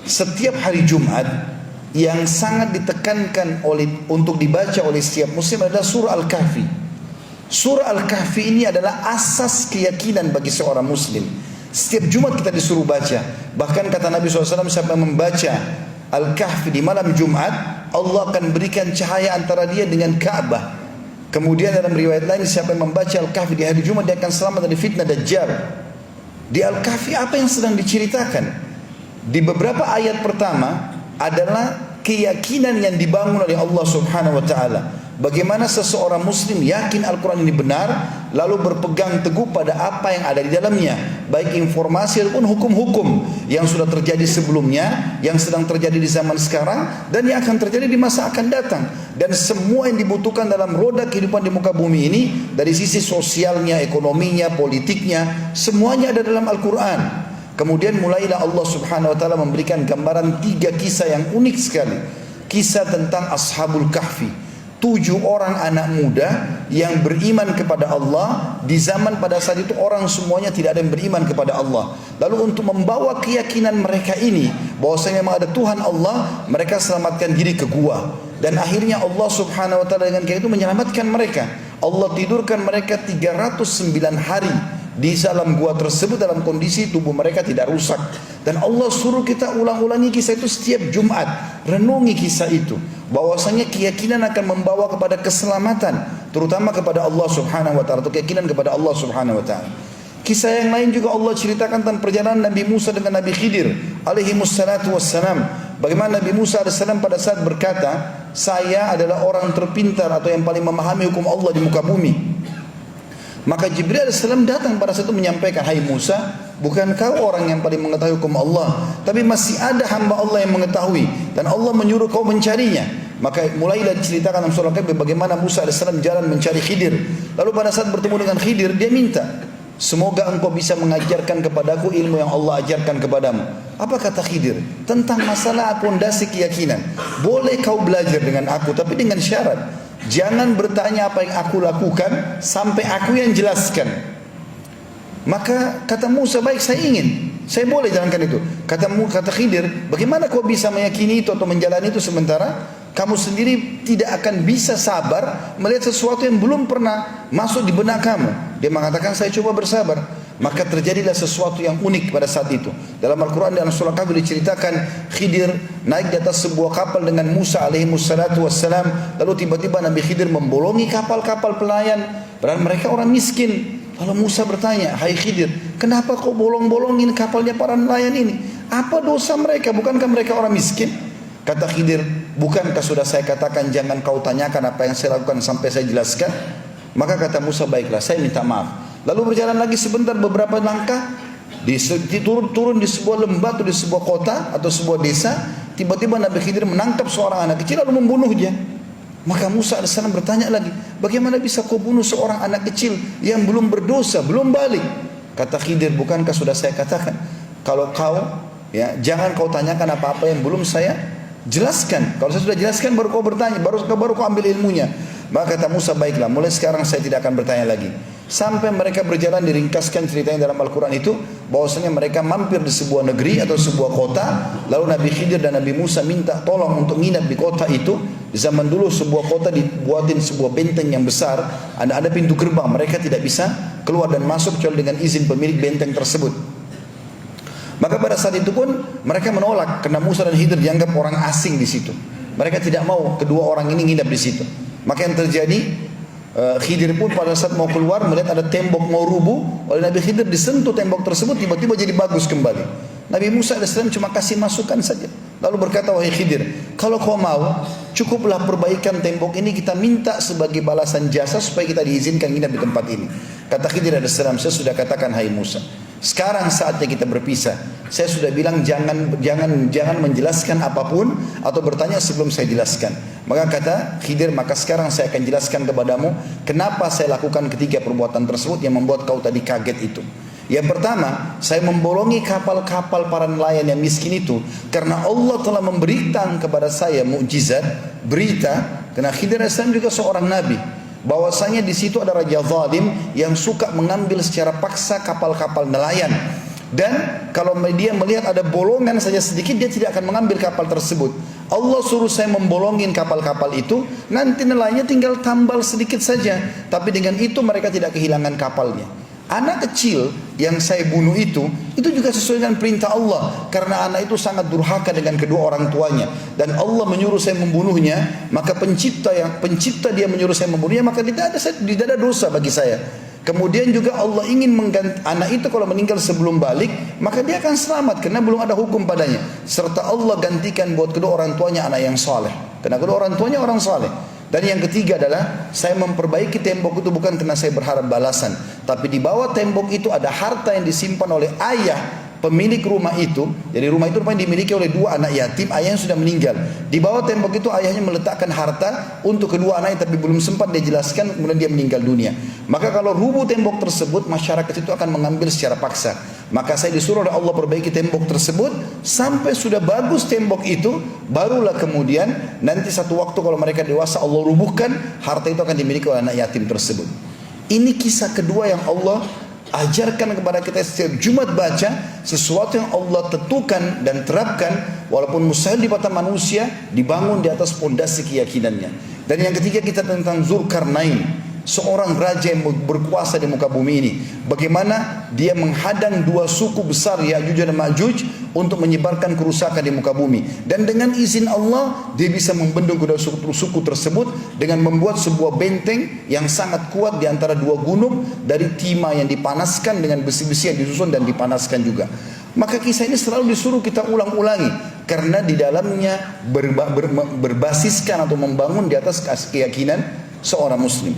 setiap hari Jumat yang sangat ditekankan untuk dibaca oleh setiap muslim adalah surah Al-Kahfi. Surah Al-Kahfi ini adalah asas keyakinan bagi seorang muslim. Setiap Jumat kita disuruh baca. Bahkan kata Nabi SAW, siapa yang membaca Al-Kahfi di malam Jumat, Allah akan berikan cahaya antara dia dengan Ka'bah. Kemudian dalam riwayat lain, siapa yang membaca Al-Kahfi di hari Jumat, dia akan selamat dari fitnah Dajjal. Di Al-Kahfi apa yang sedang diceritakan? Di beberapa ayat pertama adalah keyakinan yang dibangun oleh Allah Subhanahu wa taala. Bagaimana seseorang muslim yakin Al-Quran ini benar, lalu berpegang teguh pada apa yang ada di dalamnya, baik informasi ataupun hukum-hukum yang sudah terjadi sebelumnya, yang sedang terjadi di zaman sekarang, dan yang akan terjadi di masa akan datang. Dan semua yang dibutuhkan dalam roda kehidupan di muka bumi ini, dari sisi sosialnya, ekonominya, politiknya, semuanya ada dalam Al-Quran. Kemudian mulailah Allah Subhanahu wa taala memberikan gambaran 3 kisah yang unik sekali. Kisah tentang Ashabul Kahfi, 7 orang anak muda yang beriman kepada Allah. Di zaman pada saat itu orang semuanya tidak ada yang beriman kepada Allah. Lalu untuk membawa keyakinan mereka ini bahwasanya memang ada Tuhan Allah, mereka selamatkan diri ke gua. Dan akhirnya Allah Subhanahu wa taala dengan kayak itu menyelamatkan mereka. Allah tidurkan mereka 309 hari di dalam gua tersebut dalam kondisi tubuh mereka tidak rusak. Dan Allah suruh kita ulang-ulangi kisah itu setiap Jumat. Renungi kisah itu, bahwasanya keyakinan akan membawa kepada keselamatan, terutama kepada Allah Subhanahu wa taala, atau keyakinan kepada Allah Subhanahu wa taala. Kisah yang lain juga Allah ceritakan tentang perjalanan Nabi Musa dengan Nabi Khidir alaihi wassalatu wassalam. Bagaimana Nabi Musa alaihissalam pada saat berkata, saya adalah orang terpintar atau yang paling memahami hukum Allah di muka bumi. Maka Jibril AS datang pada saat itu menyampaikan, hai Musa, bukan kau orang yang paling mengetahui hukum Allah, tapi masih ada hamba Allah yang mengetahui, dan Allah menyuruh kau mencarinya. Maka mulailah diceritakan dalam surah Al-Kahfi bagaimana Musa AS jalan mencari Khidir. Lalu pada saat bertemu dengan Khidir, dia minta, semoga engkau bisa mengajarkan kepadaku ilmu yang Allah ajarkan kepadamu. Apa kata Khidir? Tentang masalah pondasi keyakinan. Boleh kau belajar dengan aku, tapi dengan syarat, jangan bertanya apa yang aku lakukan sampai aku yang jelaskan. Maka kata Musa, baik, saya ingin, saya boleh jalankan itu. Kata Khidir, bagaimana kau bisa meyakini itu atau menjalani itu sementara kamu sendiri tidak akan bisa sabar melihat sesuatu yang belum pernah masuk di benak kamu. Dia mengatakan, saya coba bersabar. Maka terjadilah sesuatu yang unik pada saat itu. Dalam Al-Quran dalam surah Kahfi diceritakan, Khidir naik di atas sebuah kapal dengan Musa alaihi wassalatu wassalam. Lalu tiba-tiba Nabi Khidir membolongi kapal-kapal pelayan, padahal mereka orang miskin. Lalu Musa bertanya, hai Khidir, kenapa kau bolong-bolongin kapalnya para nelayan ini? Apa dosa mereka? Bukankah mereka orang miskin? Kata Khidir, bukankah sudah saya katakan jangan kau tanyakan apa yang saya lakukan sampai saya jelaskan? Maka kata Musa, baiklah, saya minta maaf. Lalu berjalan lagi sebentar, beberapa langkah, turun di sebuah lembah atau di sebuah kota atau sebuah desa. Tiba-tiba Nabi Khidir menangkap seorang anak kecil lalu membunuhnya. Maka Musa AS bertanya lagi, bagaimana bisa kau bunuh seorang anak kecil yang belum berdosa, belum balik? Kata Khidir, bukankah sudah saya katakan, kalau kau, ya, jangan kau tanyakan apa-apa yang belum saya jelaskan. Kalau saya sudah jelaskan baru kau bertanya, baru kau ambil ilmunya. Maka kata Musa, baiklah, mulai sekarang saya tidak akan bertanya lagi. Sampai mereka berjalan, diringkaskan ceritanya dalam Al-Quran itu, bahwasanya mereka mampir di sebuah negeri atau sebuah kota. Lalu Nabi Khidir dan Nabi Musa minta tolong untuk nginap di kota itu. Di zaman dulu sebuah kota dibuatin sebuah benteng yang besar, ada pintu gerbang, mereka tidak bisa keluar dan masuk kecuali dengan izin pemilik benteng tersebut. Maka pada saat itu pun mereka menolak karena Musa dan Khidir dianggap orang asing di situ. Mereka tidak mau kedua orang ini nginap di situ. Maka yang terjadi, Khidir pun pada saat mau keluar melihat ada tembok mau rubuh. Oleh Nabi Khidir disentuh tembok tersebut, tiba-tiba jadi bagus kembali. Nabi Musa AS cuma kasih masukan saja. Lalu berkata, wahai Khidir, kalau kau mau, cukuplah perbaikan tembok ini, kita minta sebagai balasan jasa supaya kita diizinkan nginap di tempat ini. Kata Khidir AS, saya sudah katakan, hai Musa, sekarang saatnya kita berpisah. Saya sudah bilang jangan menjelaskan apapun atau bertanya sebelum saya jelaskan. Maka kata Khidir, maka sekarang saya akan jelaskan kepadamu kenapa saya lakukan ketiga perbuatan tersebut yang membuat kau tadi kaget itu. Yang pertama, saya membolongi kapal-kapal para nelayan yang miskin itu karena Allah telah memberikan kepada saya mukjizat, berita, karena Khidir AS juga seorang nabi, bahwasanya di situ ada raja zalim yang suka mengambil secara paksa kapal-kapal nelayan. Dan kalau dia melihat ada bolongan saja sedikit, dia tidak akan mengambil kapal tersebut. Allah suruh saya membolongin kapal-kapal itu, nanti nelayannya tinggal tambal sedikit saja. Tapi dengan itu mereka tidak kehilangan kapalnya. Anak kecil yang saya bunuh itu juga sesuai dengan perintah Allah. Karena anak itu sangat durhaka dengan kedua orang tuanya. Dan Allah menyuruh saya membunuhnya, maka pencipta dia menyuruh saya membunuhnya, maka tidak ada dosa bagi saya. Kemudian juga Allah ingin mengganti anak itu, kalau meninggal sebelum balik, maka dia akan selamat karena belum ada hukum padanya. Serta Allah gantikan buat kedua orang tuanya anak yang saleh, karena kedua orang tuanya orang saleh. Dan yang ketiga adalah saya memperbaiki tembok itu bukan karena saya berharap balasan, tapi di bawah tembok itu ada harta yang disimpan oleh ayah pemilik rumah itu. Jadi rumah itu rupanya dimiliki oleh dua anak yatim, ayah yang sudah meninggal. Di bawah tembok itu ayahnya meletakkan harta untuk kedua anaknya, tapi belum sempat dia jelaskan, kemudian dia meninggal dunia. Maka kalau rubuh tembok tersebut, masyarakat itu akan mengambil secara paksa. Maka saya disuruh oleh Allah perbaiki tembok tersebut sampai sudah bagus tembok itu, barulah kemudian nanti satu waktu kalau mereka dewasa Allah rubuhkan, harta itu akan dimiliki oleh anak yatim tersebut. Ini kisah kedua yang Allah ajarkan kepada kita setiap Jumat baca, sesuatu yang Allah tentukan dan terapkan walaupun mustahil di mata manusia, dibangun di atas pondasi keyakinannya. Dan yang ketiga kita tentang Zulkarnain, seorang raja yang berkuasa di muka bumi ini. Bagaimana dia menghadang dua suku besar Ya'juj dan Ma'juj untuk menyebarkan kerusakan di muka bumi. Dan dengan izin Allah dia bisa membendung kedua suku tersebut dengan membuat sebuah benteng yang sangat kuat di antara dua gunung dari timah yang dipanaskan dengan besi-besi yang disusun dan dipanaskan juga. Maka kisah ini selalu disuruh kita ulang-ulangi karena di dalamnya berbasiskan atau membangun di atas keyakinan seorang muslim.